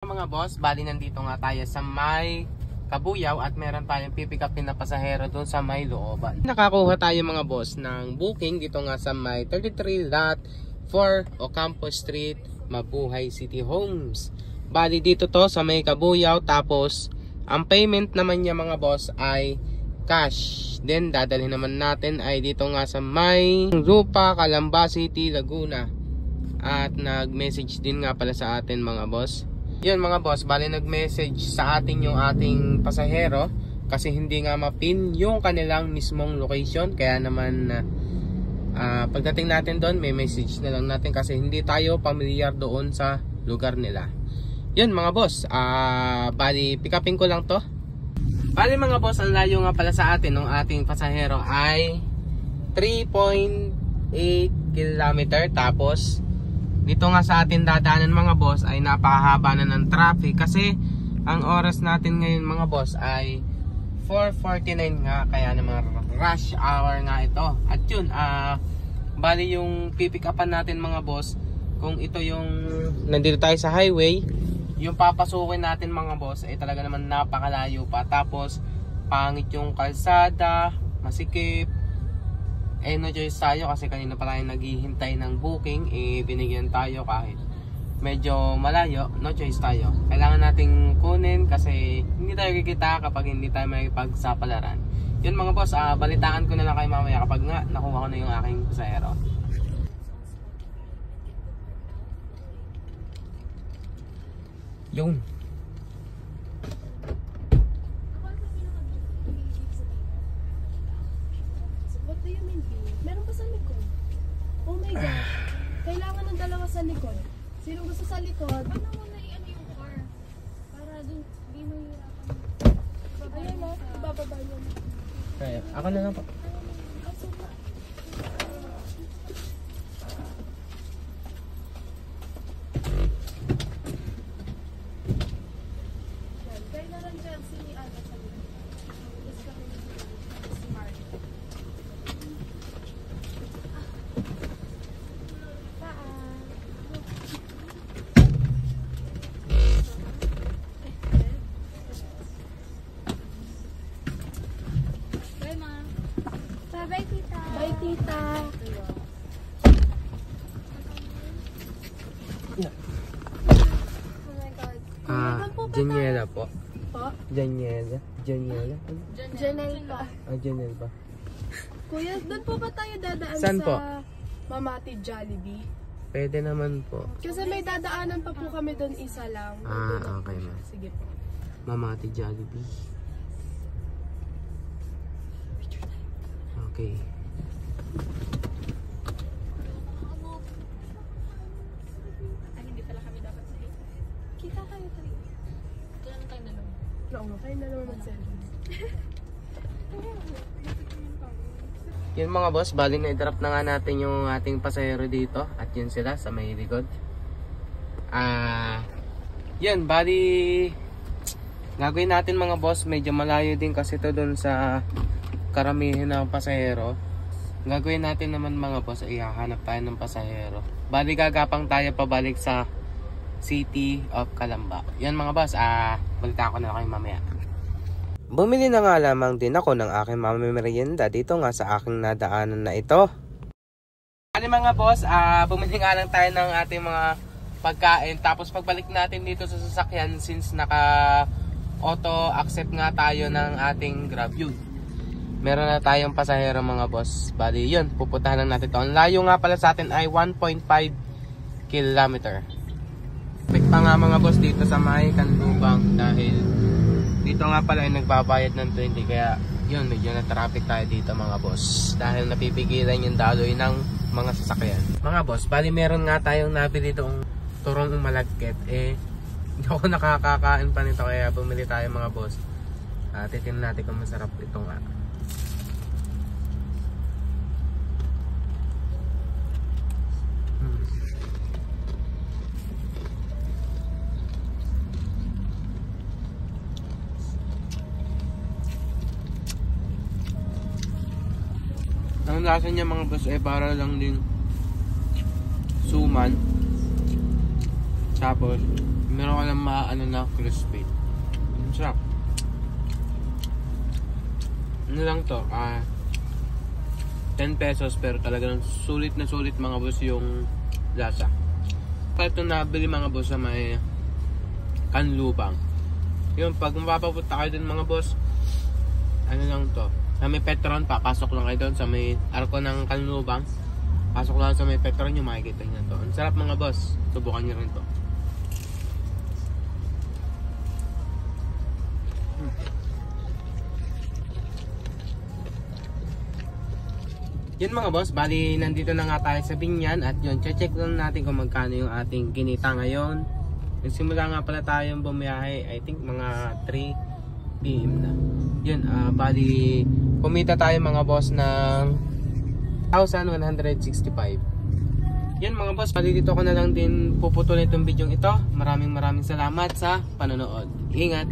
Mga boss, bali nandito nga tayo sa may Kabuyaw at meron tayong pipick upin na pasahero doon sa may looban. Nakakuha tayo mga boss ng booking dito nga sa may 33 lot 4 Ocampo Street, Mabuhay City Homes. Bali dito to sa may Kabuyaw, tapos ang payment naman niya mga boss ay cash. Then dadalhin naman natin ay dito nga sa may Rupa, Calamba City, Laguna. At nag-message din nga pala sa atin mga boss. Yun mga boss, bali nag-message sa atin yung ating pasahero kasi hindi nga mapin yung kanilang mismong location. Kaya naman pagdating natin doon, may message na lang natin kasi hindi tayo familiar doon sa lugar nila. Yun mga boss, bali pick upin ko lang to. Bali mga boss, ang layo nga pala sa atin ng ating pasahero ay 3.8 km. Tapos dito nga sa atin dadaanan mga boss ay napakahaba na ng traffic kasi ang oras natin ngayon mga boss ay 4:49 nga, kaya naman rush hour nga ito. At yun, bali yung pipick upan natin mga boss, kung ito yung nandito tayo sa highway, yung papasukin natin mga boss ay talaga naman napakalayo pa. Tapos pangit yung kalsada, masikip. No choice tayo kasi kanina pa tayo naghihintay ng booking, binigyan tayo kahit medyo malayo, no choice tayo. Kailangan nating kunin kasi hindi tayo kikita kapag hindi tayo may pagsapalaran. Yun mga boss, balitaan ko na lang kayo mamaya kapag nga nakuha ko na yung aking pasahero. Yung meron pa sa likod. Oh my God. Kailangan ng dalawa sa likod. Sino gusto sa likod? Paano mo na i-ano yung car? Para dun, di mo hirapan. Ayan na, ibababa niyo. kaya, ako na lang po. Kailangan Chelsea ni Ana sa likod. Gusto kami si Mark. Bye, ma. Bye, tita. Bye, tita. Oh my God. Janiela po. Po? Janiela? Janiela? Janelle pa. Janiel ba? Kuya, doon po ba tayo dadaan Saan sa po? Mamati Jollibee? Pwede naman po. Kasi may dadaanan pa po kami doon, isa lang. Okay na. Sige po. Mamati Jollibee. Okay. Ay, hindi pala kami dapat sa ito. Kita kayo tayo. Ito lang tayo dalawa. Oo, kayo na naman mag-selfie. Yun mga boss, bali na i-drop na nga natin yung ating pasahero dito. At yun sila sa may likod. Yun, bali gagawin natin mga boss, medyo malayo din kasi to dun sa karamihan ng pasahero. Gagawin natin naman mga boss, ay hahanap tayo ng pasahero. Bali gagapang tayo pabalik sa City of Calamba. Yan mga boss, balitaan ko na kayo mamaya. Bumili na nga lamang din ako ng aking mamimerienda dito nga sa aking nadaanan na ito. Ano mga boss, bumili nga lang tayo ng ating mga pagkain. Tapos pagbalik natin dito sa sasakyan, since naka auto accept nga tayo ng ating Grab, yun, meron na tayong pasahero mga boss. Bali yun, pupuntahan lang natin ito. Ang layo nga pala sa atin ay 1.5 km. Pick pa nga mga boss dito sa may Kanlubang dahil dito nga pala ay nagbabayad ng 20, kaya yun, medyo na traffic tayo dito mga boss dahil napipigilan yung daloy ng mga sasakyan. Mga boss, bali meron nga tayong nabili doong turong malagkit. Hindi ako nakakakain pa nito kaya bumili tayo mga boss. Titignan natin kung masarap ito nga. Ang lasa niya mga boss ay para lang din suman. Tapos Meron ka lang maano na crispy. Ang sarap. Ano lang to? 10 pesos pero talagang sulit na sulit mga boss yung lasa. Kaya ito nabili mga boss sa may Kanlubang. Yun, pag mapapunta kayo dun mga boss, ano lang to? Sa may Petron, papasok lang kayo doon sa may arko ng Kanlubang. Pasok lang sa may Petron, yung makikita nyo to. Ang sarap mga boss. Subukan nyo rin to. Yun mga boss, bali nandito na nga tayo sa Binyan at yun, check lang natin kung magkano yung ating kinita ngayon. Nagsimula nga pala tayong bumiyahe, I think mga 3 PM na. Yun, bali kumita tayo mga boss ng 1,165. Yun mga boss, bali dito ko na lang din puputulin itong video ito. Maraming salamat sa panonood. Ingat!